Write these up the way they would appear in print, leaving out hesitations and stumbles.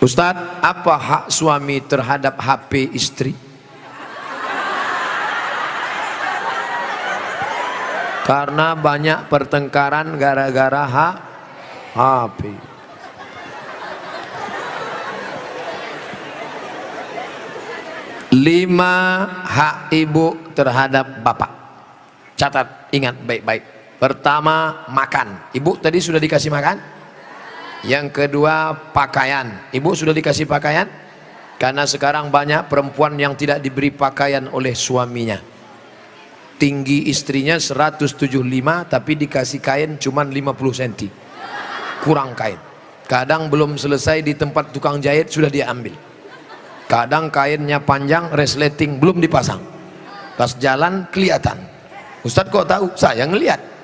Ustadz, apa hak suami terhadap HP istri? Karena banyak pertengkaran gara-gara HP. Lima hak ibu terhadap bapak. Catat, ingat baik-baik. Pertama, makan. Ibu tadi sudah dikasih makan? Yang kedua, pakaian. Ibu sudah dikasih pakaian? Karena sekarang banyak perempuan yang tidak diberi pakaian oleh suaminya. Tinggi istrinya 175 tapi dikasih kain cuma 50 cm. Kurang kain. Kadang belum selesai di tempat tukang jahit sudah dia ambil. Kadang kainnya panjang, resleting belum dipasang. Pas jalan kelihatan. Ustadz kok tahu? Saya ngelihat.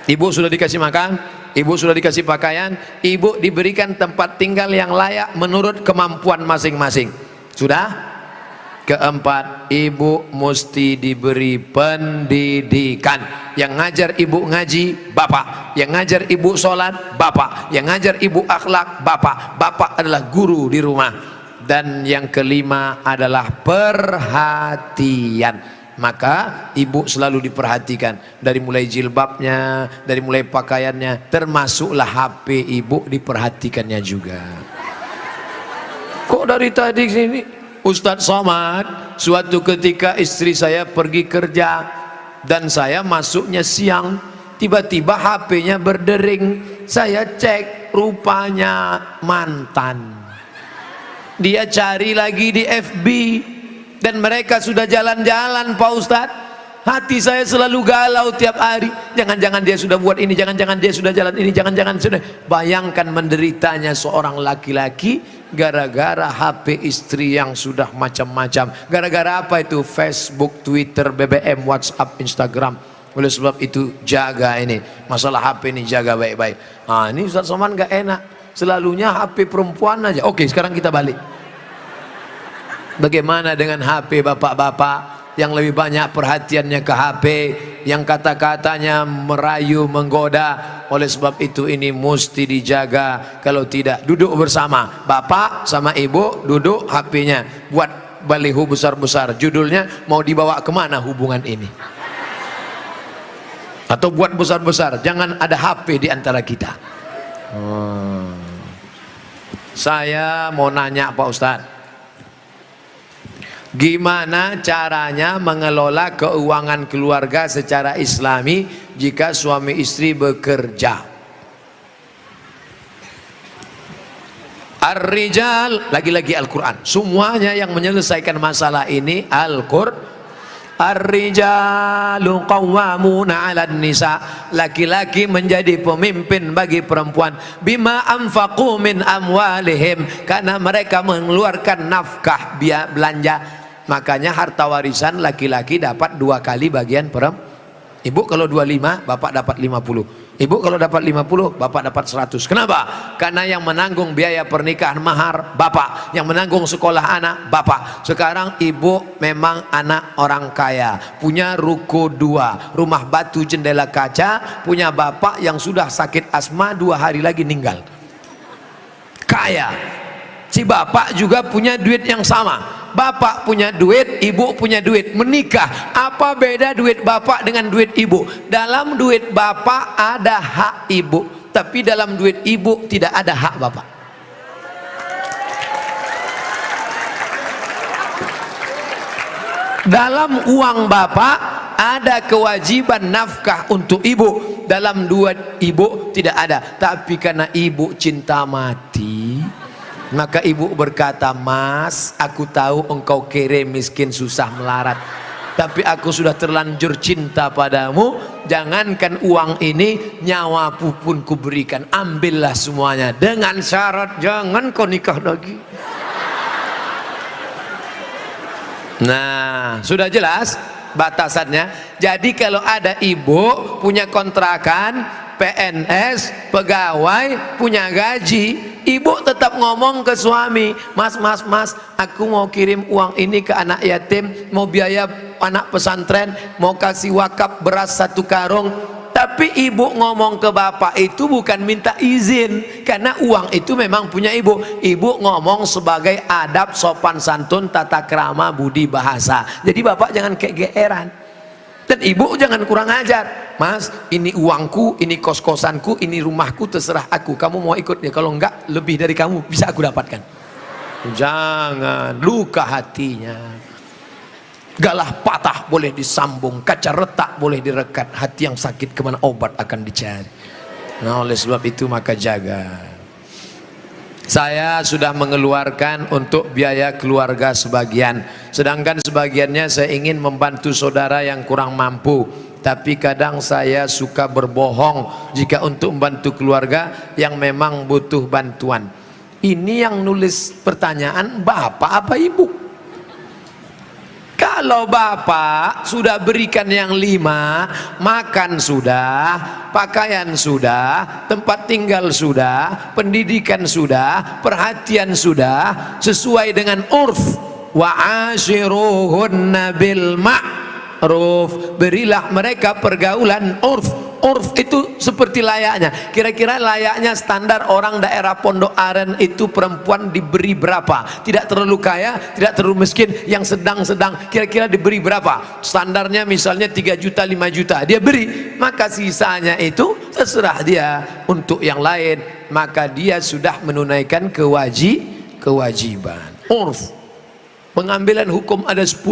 Ibu sudah dikasih makan, ibu sudah dikasih pakaian, ibu diberikan tempat tinggal yang layak menurut kemampuan masing-masing. Sudah? Keempat, ibu mesti diberi pendidikan. Yang ngajar ibu ngaji, bapak. Yang ngajar ibu sholat, bapak. Yang ngajar ibu akhlak, bapak. Bapak adalah guru di rumah. Dan yang kelima adalah perhatian. Maka ibu selalu diperhatikan, dari mulai jilbabnya, dari mulai pakaiannya, termasuklah HP ibu diperhatikannya juga. Kok dari tadi sini Ustadz Somad, suatu ketika istri saya pergi kerja dan saya masuknya siang, tiba-tiba HP-nya berdering. Saya cek, rupanya mantan. Dia cari lagi di FB dan mereka sudah jalan-jalan, Pak Ustadz. Hati saya selalu galau tiap hari. Jangan-jangan dia sudah buat ini, jangan-jangan dia sudah jalan ini, jangan-jangan sudah. Bayangkan menderitanya seorang laki-laki gara-gara HP istri yang sudah macam-macam. Gara-gara apa itu? Facebook, Twitter, BBM, WhatsApp, Instagram. Oleh sebab itu jaga ini masalah HP ini, jaga baik-baik. Nah, ini Ustadz Somad gak enak, selalunya HP perempuan aja. Oke, sekarang kita balik. Bagaimana dengan HP bapak-bapak yang lebih banyak perhatiannya ke HP, yang kata-katanya merayu, menggoda? Oleh sebab itu ini mesti dijaga. Kalau tidak, duduk bersama, bapak sama ibu duduk, HP-nya buat baliho besar-besar, judulnya mau dibawa kemana hubungan ini, atau buat besar-besar, jangan ada HP di antara kita. Saya mau nanya Pak Ustadz, gimana caranya mengelola keuangan keluarga secara islami jika suami istri bekerja? Ar-rijal, lagi-lagi Al-Quran. Semuanya yang menyelesaikan masalah ini Al-Quran. Ar-rijalu qawwamuna 'alan nisa. Laki-laki menjadi pemimpin bagi perempuan. Bima anfaqu min amwalihim, karena mereka mengeluarkan nafkah, biaya belanja. Makanya harta warisan laki-laki dapat 2 kali bagian perempuan. Ibu kalau 25, bapak dapat 50. Ibu kalau dapat 50, bapak dapat 100. Kenapa? Karena yang menanggung biaya pernikahan mahar bapak, yang menanggung sekolah anak bapak. Sekarang ibu memang anak orang kaya, punya ruko 2, rumah batu jendela kaca, punya bapak yang sudah sakit asma 2 hari lagi meninggal. Kaya. Si bapak juga punya duit yang sama. Bapak punya duit, ibu punya duit, menikah. Apa beda duit bapak dengan duit ibu? Dalam duit bapak ada hak ibu, tapi dalam duit ibu tidak ada hak bapak. Dalam uang bapak ada kewajiban nafkah untuk ibu, dalam duit ibu tidak ada. Tapi karena ibu cinta mati, maka ibu berkata, "Mas, aku tahu engkau kere, miskin, susah melarat, tapi aku sudah terlanjur cinta padamu. Jangankan uang ini, nyawaku pun kuberikan. Ambillah semuanya, dengan syarat jangan kau nikah lagi." Nah, sudah jelas batasannya. Jadi kalau ada ibu punya kontrakan, PNS, pegawai, punya gaji, ibu tetap ngomong ke suami, "Mas, aku mau kirim uang ini ke anak yatim, mau biaya anak pesantren, mau kasih wakaf beras 1 karung." Tapi ibu ngomong ke bapak itu bukan minta izin, karena uang itu memang punya ibu. Ibu ngomong sebagai adab, sopan santun, tata krama, budi bahasa. Jadi bapak jangan kegeeran. Dan ibu jangan kurang ajar. Mas, ini uangku, ini kos-kosanku, ini rumahku, terserah aku. Kamu mau ikut ya? Kalau enggak, lebih dari kamu bisa aku dapatkan. Jangan, luka hatinya. Galah patah boleh disambung, kaca retak boleh direkat, hati yang sakit kemana obat akan dicari. Nah, oleh sebab itu maka jaga. Saya sudah mengeluarkan untuk biaya keluarga sebagian, sedangkan sebagiannya saya ingin membantu saudara yang kurang mampu. Tapi kadang saya suka berbohong jika untuk membantu keluarga yang memang butuh bantuan. Ini yang nulis pertanyaan bapak apa ibu? Kalau bapak sudah berikan yang 5, makan sudah, pakaian sudah, tempat tinggal sudah, pendidikan sudah, perhatian sudah, sesuai dengan urf, wa ashiruhunna bil ma'ruf, berilah mereka pergaulan urf. Urf itu seperti layaknya, kira-kira layaknya standar orang daerah Pondok Aren itu perempuan diberi berapa, tidak terlalu kaya, tidak terlalu miskin, yang sedang-sedang, kira-kira diberi berapa standarnya, misalnya 3 juta 5 juta dia beri, maka sisanya itu terserah dia untuk yang lain, maka dia sudah menunaikan kewajiban. Urf, pengambilan hukum ada 10,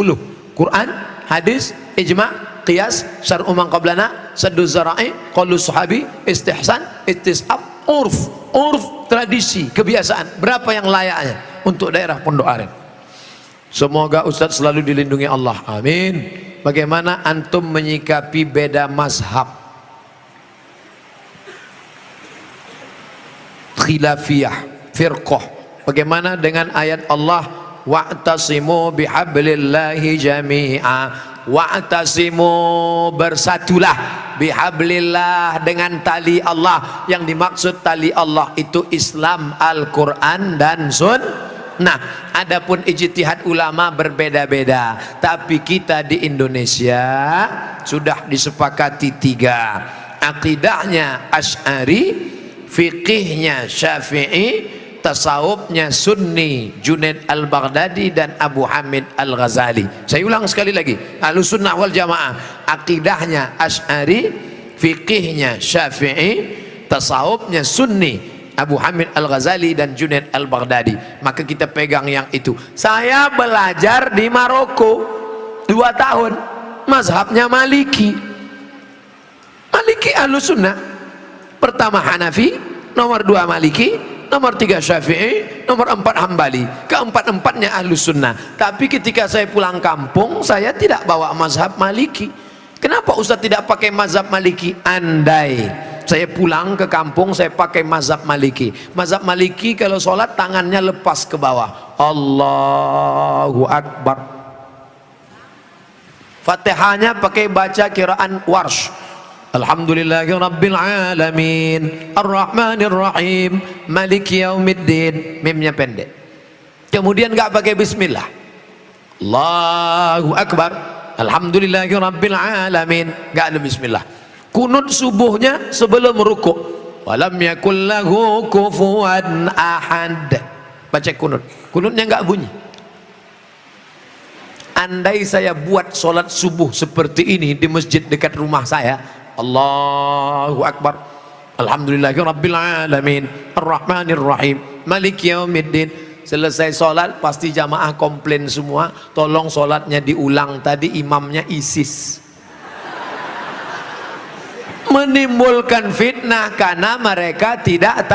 Quran, hadis, ijma', qiyas, syar'u man qablana, saddu zara'i, qaulu sahabi, istihsan, istisab, urf. Urf, tradisi, kebiasaan. Berapa yang layaknya untuk daerah Pondok Aren? Semoga Ustadz selalu dilindungi Allah, amin. Bagaimana antum menyikapi beda mazhab, khilafiyah, firqah? Bagaimana dengan ayat Allah, wa'tasimu bihablillahi jami'a, wa'tasimu, bersatulah, bihablillah, dengan tali Allah. Yang dimaksud tali Allah itu Islam, Al-Quran dan Sunnah. Adapun ijtihad ulama berbeda-beda, tapi kita di Indonesia sudah disepakati 3, akidahnya Asy'ari, fikihnya Syafi'i, tasawufnya Sunni, Junaid al-Baghdadi dan Abu Hamid al-Ghazali. Saya ulang sekali lagi, Ahlus Sunnah wal Jamaah, akidahnya Asy'ari, fikihnya Syafi'i, tasawufnya Sunni, Abu Hamid al-Ghazali dan Junaid al-Baghdadi. Maka kita pegang yang itu. Saya belajar di Maroko 2 tahun, mazhabnya Maliki. Maliki Ahlus Sunnah, pertama Hanafi, nomor 2 Maliki, nomor 3 Syafi'i, nomor 4 Hambali. Keempat-empatnya Ahlus Sunnah. Tapi ketika saya pulang kampung, saya tidak bawa mazhab Maliki. Kenapa Ustaz tidak pakai mazhab Maliki? Andai saya pulang ke kampung, saya pakai mazhab Maliki. Mazhab Maliki kalau sholat tangannya lepas ke bawah, Allahu Akbar. Fatihahnya pakai baca kiraan Warsh, Alhamdulillahi Rabbil Alamin, Ar-Rahmanir Rahim, Maliki Yaumiddin. Mimnya pendek. Kemudian gak pakai bismillah, Allahu Akbar, Alhamdulillahi Rabbil Alamin, gak ada bismillah. Kunut subuhnya sebelum rukuk, walam yakul lahu kufuwan ahad, baca kunut. Kunutnya gak bunyi. Andai saya buat sholat subuh seperti ini di masjid dekat rumah saya, Allahu Akbar, Alhamdulillahi Rabbil Alamin, Ar-Rahmanir Rahim, Maliki Yaumiddin. Selesai sholat pasti jamaah komplain semua, tolong sholatnya diulang, tadi imamnya ISIS. Menimbulkan fitnah karena mereka tidak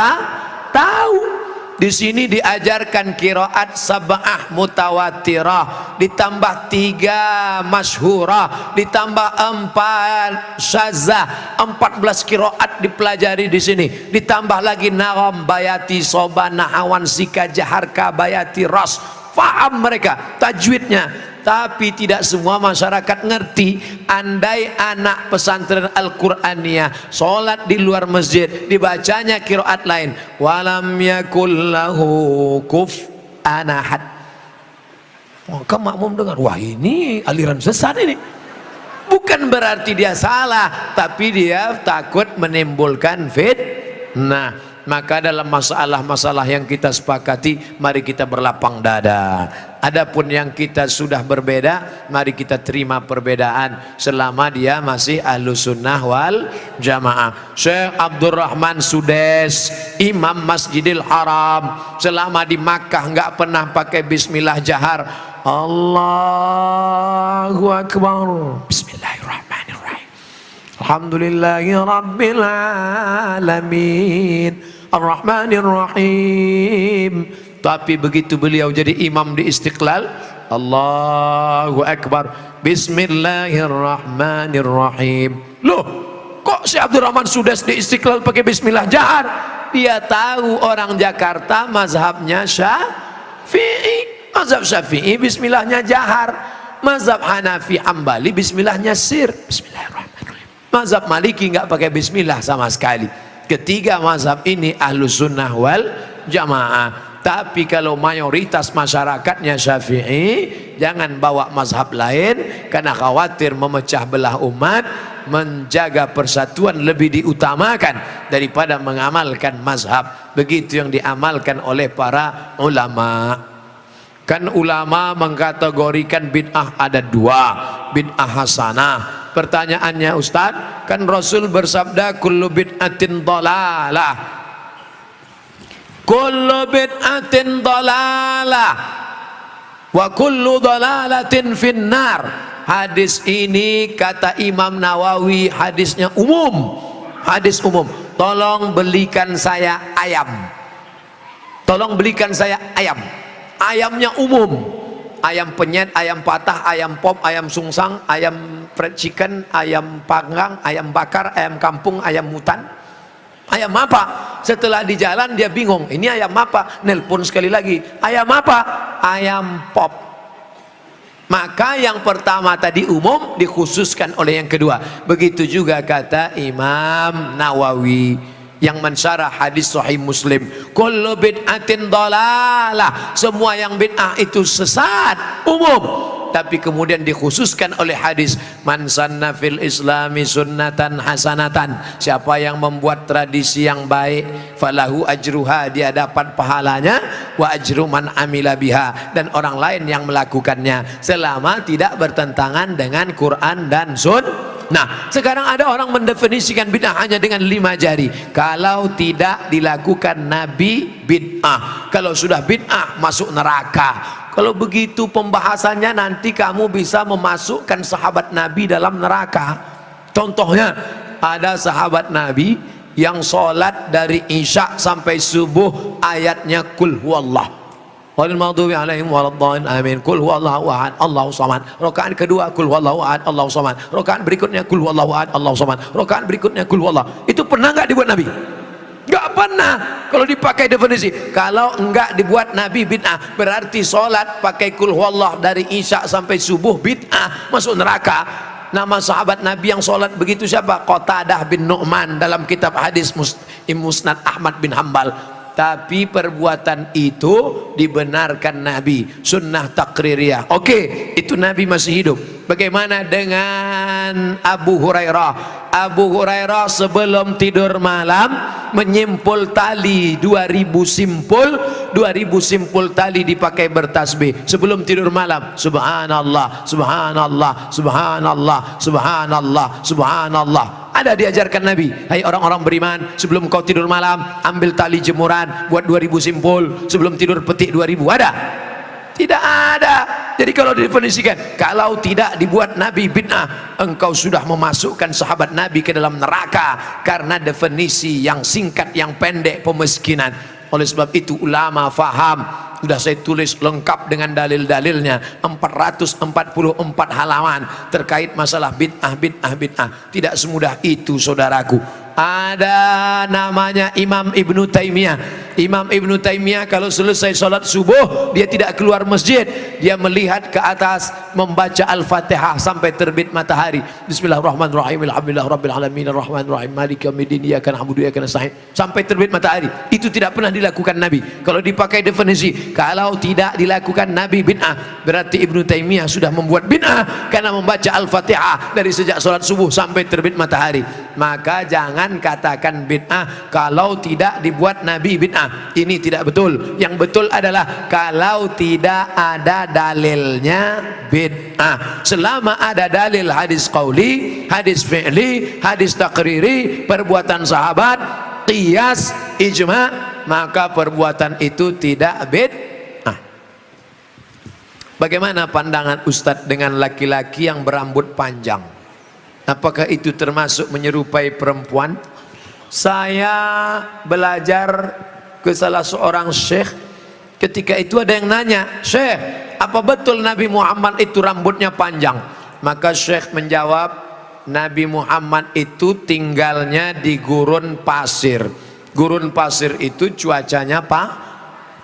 tahu. Di sini diajarkan qiraat sab'ah mutawatirah, ditambah 3 masyhurah, ditambah 4 syazah, 14 qiraat dipelajari di sini. Ditambah lagi nagham, bayati, soba, nahawan, sika, jaharka, bayati, ras. Faham mereka tajwidnya. Tapi tidak semua masyarakat ngerti. Andai anak pesantren Al-Qur'aniyah sholat di luar masjid, dibacanya qiraat lain, walam yakul lahu kufuwan ahad, maka makmum dengar, wah ini aliran sesat ini. Bukan berarti dia salah, tapi dia takut menimbulkan fitnah. Maka dalam masalah-masalah yang kita sepakati, mari kita berlapang dada. Adapun yang kita sudah berbeda, mari kita terima perbedaan selama dia masih Ahlus Sunnah wal Jamaah. Syekh Abdurrahman Sudes, Imam Masjidil Haram, selama di Makkah nggak pernah pakai bismillah jahar. Allahu Akbar. Bismillahirrahmanirrahim. Alhamdulillahi Rabbil Alamin Ar-Rahmanir-Rahim. Tapi begitu beliau jadi imam di Istiqlal, Allahu Akbar, Bismillahirrahmanirrahim. Loh, kok si Abdurrahman Sudes di Istiqlal pakai bismillah jahar? Dia tahu orang Jakarta mazhabnya Syafi'i. Mazhab Syafi'i bismillahnya jahar. Mazhab Hanafi Hambali bismillahnya sir. Bismillahirrahmanirrahim. Mazhab Maliki nggak pakai bismillah sama sekali. Ketiga mazhab ini Ahlus Sunnah wal Jamaah. Tapi kalau mayoritas masyarakatnya Syafi'i, jangan bawa mazhab lain karena khawatir memecah belah umat. Menjaga persatuan lebih diutamakan daripada mengamalkan mazhab. Begitu yang diamalkan oleh para ulama. Kan ulama mengkategorikan bid'ah ada dua, bid'ah hasanah. Pertanyaannya Ustaz, kan Rasul bersabda kullu bid'atin dhalalah, kullu bid'atin dhalalah wa kullu dhalalatin finnar. Hadis ini kata Imam Nawawi hadisnya umum, hadis umum. Tolong belikan saya ayam, tolong belikan saya ayam. Ayamnya umum, ayam penyet, ayam patah, ayam pop, ayam sungsang, ayam fried chicken, ayam panggang, ayam bakar, ayam kampung, ayam hutan. Ayam apa? Setelah di jalan dia bingung, ini ayam apa? Nelpon sekali lagi, ayam apa? Ayam pop. Maka yang pertama tadi umum dikhususkan oleh yang kedua. Begitu juga kata Imam Nawawi yang mensyarah hadis Sahih Muslim, kullu bid'atin dhalalah, semua yang bid'ah itu sesat, umum. Tapi kemudian dikhususkan oleh hadis man sanna fil islami sunnatan hasanatan, siapa yang membuat tradisi yang baik, falahu ajruha, dia dapat pahalanya, wa ajru man amila biha, dan orang lain yang melakukannya selama tidak bertentangan dengan Quran dan Sunnah. Nah, sekarang ada orang mendefinisikan bid'ah hanya dengan 5 jari. Kalau tidak dilakukan Nabi, bid'ah. Kalau sudah bid'ah, masuk neraka. Kalau begitu pembahasannya, nanti kamu bisa memasukkan sahabat Nabi dalam neraka. Contohnya, ada sahabat Nabi yang sholat dari Isya sampai subuh ayatnya kul huwallah. Walil maghdubi alaihim waladdallin amin. Kul huwallahu ahad Allahu samad. Rakaat kedua kul huwallahu ahad Allahu samad. Rakaat berikutnya kul huwallahu ahad Allahu samad. Rakaat berikutnya kul huwallah. Itu pernah enggak dibuat Nabi? Enggak pernah. Kalau dipakai definisi, kalau enggak dibuat Nabi bid'ah, berarti sholat pakai kul huwallah dari Isya sampai subuh bid'ah, masuk neraka. Nama sahabat Nabi yang sholat begitu siapa? Qatadah bin Nu'man dalam kitab hadis Musnad Ahmad bin Hambal. Tapi perbuatan itu dibenarkan Nabi, sunnah takririyah. Oke, itu Nabi masih hidup. Bagaimana dengan Abu Hurairah? Abu Hurairah sebelum tidur malam menyimpul tali 2000 simpul tali dipakai bertasbih sebelum tidur malam. Subhanallah, subhanallah, subhanallah, subhanallah, subhanallah. Ada diajarkan Nabi, hai orang-orang beriman, sebelum kau tidur malam ambil tali jemuran, buat 2000 simpul, sebelum tidur petik 2000. Ada? Tidak ada. Jadi kalau didefinisikan, kalau tidak dibuat Nabi bid'ah, engkau sudah memasukkan sahabat Nabi ke dalam neraka, karena definisi yang singkat, yang pendek, pemiskinan. Oleh sebab itu ulama faham, sudah saya tulis lengkap dengan dalil-dalilnya, 444 halaman terkait masalah bid'ah. Tidak semudah itu saudaraku. Ada namanya Imam Ibnu Taimiyah. Imam Ibnu Taimiyah kalau selesai sholat subuh dia tidak keluar masjid, dia melihat ke atas membaca Al-Fatihah sampai terbit matahari. Bismillahirrahmanirrahim, alhamdulillahirabbil alamin, arrahmanirrahim, maliki yaumiddin, iyyaka na'budu wa iyyaka nasta'in, sampai terbit matahari. Itu tidak pernah dilakukan Nabi. Kalau dipakai definisi, kalau tidak dilakukan Nabi bid'ah, berarti Ibnu Taimiyah sudah membuat bid'ah karena membaca Al-Fatihah dari sejak sholat subuh sampai terbit matahari. Maka jangan katakan bid'ah kalau tidak dibuat Nabi bid'ah. Ini tidak betul. Yang betul adalah kalau tidak ada dalilnya bid'ah. Selama ada dalil hadis qauli, hadis fi'li, hadis takriri, perbuatan sahabat, qiyas, ijma', maka perbuatan itu tidak bid'ah. Bagaimana pandangan Ustadz dengan laki-laki yang berambut panjang? Apakah itu termasuk menyerupai perempuan? Saya belajar ke salah seorang syekh. Ketika itu ada yang nanya, "Syekh, apa betul Nabi Muhammad itu rambutnya panjang?" Maka syekh menjawab, Nabi Muhammad itu tinggalnya di gurun pasir. Gurun pasir itu cuacanya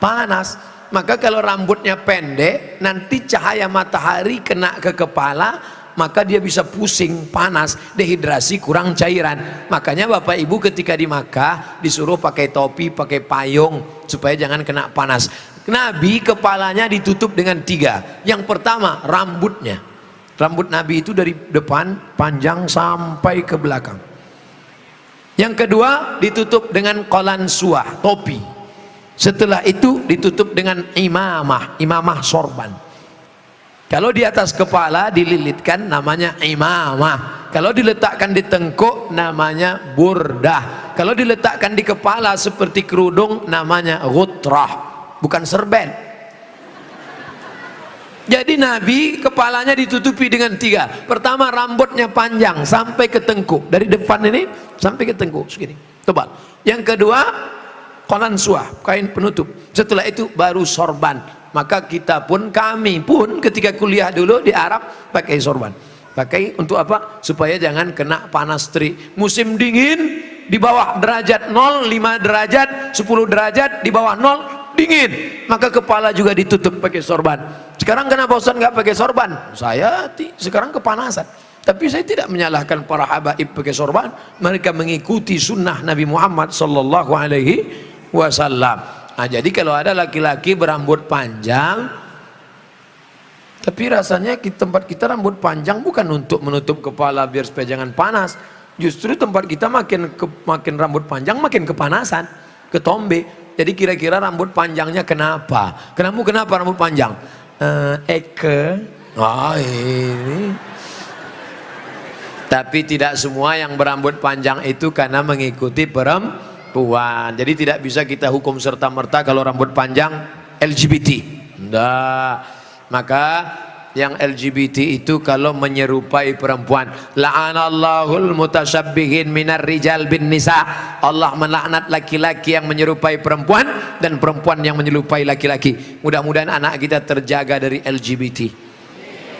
panas. Maka kalau rambutnya pendek, nanti cahaya matahari kena ke kepala, maka dia bisa pusing, panas, dehidrasi, kurang cairan. Makanya Bapak Ibu ketika di Makkah disuruh pakai topi, pakai payung supaya jangan kena panas. Nabi kepalanya ditutup dengan 3. Yang pertama rambutnya. Rambut Nabi itu dari depan panjang sampai ke belakang. Yang kedua ditutup dengan qalansuah, topi. Setelah itu ditutup dengan imamah sorban. Kalau di atas kepala dililitkan namanya imamah. Kalau diletakkan di tengkuk namanya burdah. Kalau diletakkan di kepala seperti kerudung namanya ghutrah, bukan serben. Jadi Nabi kepalanya ditutupi dengan 3. Pertama rambutnya panjang sampai ke tengkuk, dari depan ini sampai ke tengkuk segini, tebal. Yang kedua qalansuah, kain penutup. Setelah itu baru sorban. Maka kita pun, kami pun ketika kuliah dulu di Arab pakai sorban. Pakai untuk apa? Supaya jangan kena panas terik. Musim dingin di bawah derajat 0, 5 derajat, 10 derajat, di bawah 0 dingin. Maka kepala juga ditutup pakai sorban. Sekarang kenapa Ustaz nggak pakai sorban? Saya sekarang kepanasan. Tapi saya tidak menyalahkan para habaib pakai sorban. Mereka mengikuti sunnah Nabi Muhammad sallallahu alaihi wasallam. Nah, jadi kalau ada laki-laki berambut panjang, tapi rasanya di tempat kita rambut panjang bukan untuk menutup kepala biar supaya jangan panas. Justru tempat kita makin rambut panjang makin kepanasan, ketombe. Jadi kira-kira rambut panjangnya kenapa? Kenapa rambut panjang? Ini. Tapi tidak semua yang berambut panjang itu karena mengikuti perempuan. Jadi tidak bisa kita hukum serta-merta kalau rambut panjang LGBT. Enggak. Maka yang LGBT itu kalau menyerupai perempuan, la'anallahul mutasyabbihin minar rijal bin nisa. Allah melaknat laki-laki yang menyerupai perempuan dan perempuan yang menyerupai laki-laki. Mudah-mudahan anak kita terjaga dari LGBT.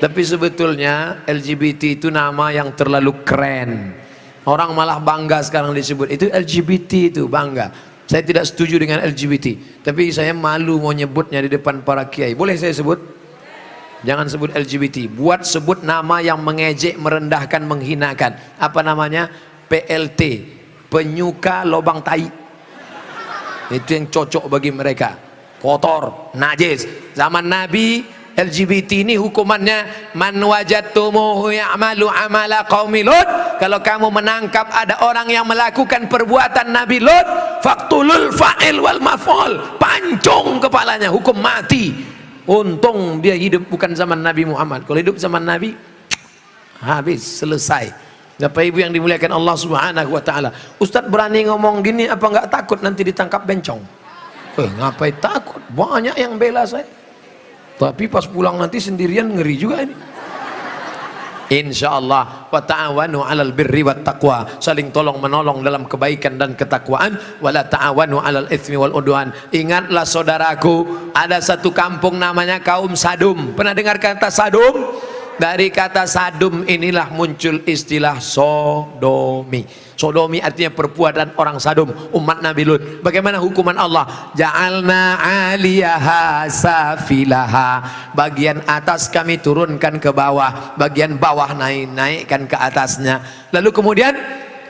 Tapi sebetulnya LGBT itu nama yang terlalu keren. Orang malah bangga sekarang disebut itu LGBT, itu bangga. Saya tidak setuju dengan LGBT, tapi saya malu mau nyebutnya di depan para kiai. Boleh saya sebut? Jangan sebut LGBT. Buat sebut nama yang mengejek, merendahkan, menghinakan. Apa namanya? PLT, penyuka lobang tai. Itu yang cocok bagi mereka. Kotor, najis. Zaman Nabi LGBT ini hukumannya man wajadtumuhu ya'malu amala qaumi Lut. Kalau kamu menangkap ada orang yang melakukan perbuatan Nabi Lut, faqtulul fa'il wal maf'ul, pancung kepalanya, hukum mati. Untung dia hidup bukan zaman Nabi Muhammad. Kalau hidup zaman Nabi habis, selesai. Bapak Ibu yang dimuliakan Allah Subhanahu wa taala. Ustaz berani ngomong gini apa enggak takut nanti ditangkap bencong? Ngapain takut? Banyak yang bela saya. Tapi pas pulang nanti sendirian ngeri juga ini. Insyaallah wa ta'awanu 'alal birri wat taqwa, saling tolong menolong dalam kebaikan dan ketakwaan, wala ta'awanu 'alal itsmi wal udwan. Ingatlah saudaraku, ada satu kampung namanya kaum Sadum. Pernah dengar kata Sadum? Dari kata sadum inilah muncul istilah sodomi. Sodomi artinya perbuatan orang sadum, umat Nabi Lut. Bagaimana hukuman Allah? Ja'alna 'aliyaha safilaha. Bagian atas kami turunkan ke bawah, bagian bawah naikkan ke atasnya. Lalu kemudian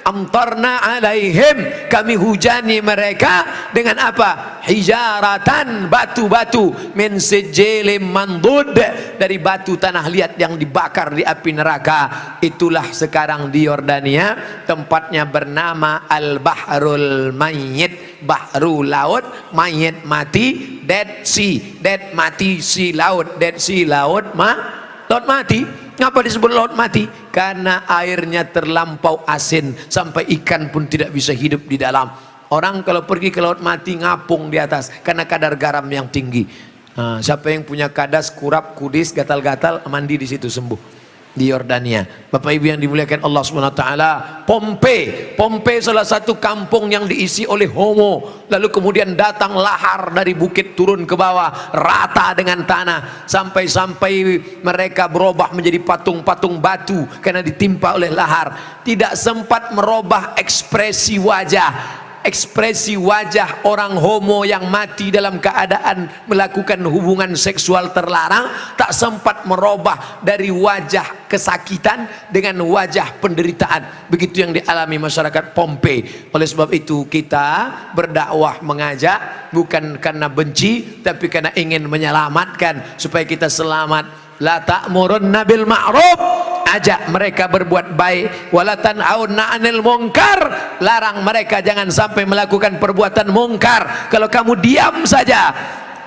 amtarna alaihim, kami hujani mereka dengan apa? Hijaratan, batu-batu, min sijilin mandud, dari batu tanah liat yang dibakar di api neraka. Itulah sekarang di Yordania, tempatnya bernama Al-Bahrul Mayyit, bahru laut, mayit mati, Dead Sea, dead mati, sea laut, Dead Sea laut laut mati. Ngapa disebut laut mati? Karena airnya terlampau asin sampai ikan pun tidak bisa hidup di dalam. Orang kalau pergi ke laut mati ngapung di atas karena kadar garam yang tinggi. Nah, siapa yang punya kadas, kurap, kudis, gatal-gatal, mandi di situ sembuh. Di Yordania. Bapak Ibu yang dimuliakan Allah SWT, Pompei salah satu kampung yang diisi oleh homo. Lalu kemudian datang lahar dari bukit turun ke bawah, rata dengan tanah, sampai-sampai mereka berubah menjadi patung-patung batu karena ditimpa oleh lahar. Tidak sempat merubah ekspresi wajah. Ekspresi wajah orang homo yang mati dalam keadaan melakukan hubungan seksual terlarang tak sempat merubah dari wajah kesakitan dengan wajah penderitaan. Begitu yang dialami masyarakat Pompei. Oleh sebab itu kita berdakwah, mengajak bukan karena benci tapi karena ingin menyelamatkan supaya kita selamat. La ta'murunna bil ma'ruf, ajak mereka berbuat baik. Wala tanhauna 'anil munkar, larang mereka jangan sampai melakukan perbuatan mungkar. Kalau kamu diam saja,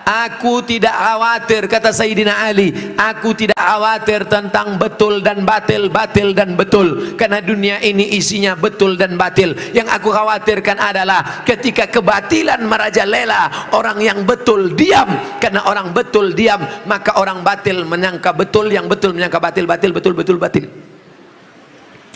aku tidak khawatir, kata Sayyidina Ali, aku tidak khawatir tentang betul dan batil, batil dan betul, karena dunia ini isinya betul dan batil. Yang aku khawatirkan adalah ketika kebatilan merajalela, orang yang betul diam. Karena orang betul diam, maka orang batil menyangka betul, yang betul menyangka batil, batil betul, betul batil.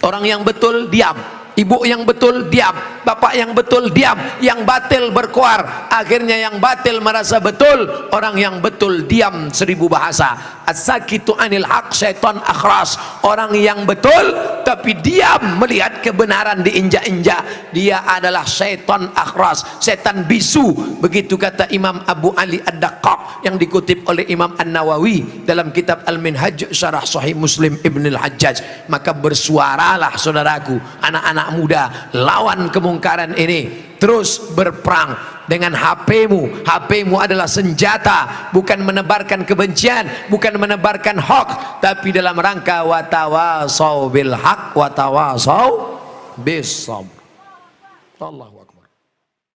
Orang yang betul diam, ibu yang betul diam, bapak yang betul diam, yang batil berkuar. Akhirnya yang batil merasa betul, orang yang betul diam 1000 bahasa. As-sakitu anil haq syaitan akhras. Orang yang betul tapi diam melihat kebenaran diinjak-injak, dia adalah syaitan akhras, setan bisu. Begitu kata Imam Abu Ali Ad-Daqqaq yang dikutip oleh Imam An-Nawawi dalam kitab Al-Minhaj Syarah Sahih Muslim Ibn Al-Hajjaj. Maka bersuaralah saudaraku, anak-anak muda, lawan kemungkaran ini. Terus berperang dengan HP-mu. HP-mu adalah senjata, bukan menebarkan kebencian, bukan menebarkan hoax, tapi dalam rangka watawasau bil haq watawasau bis sabr. Allah.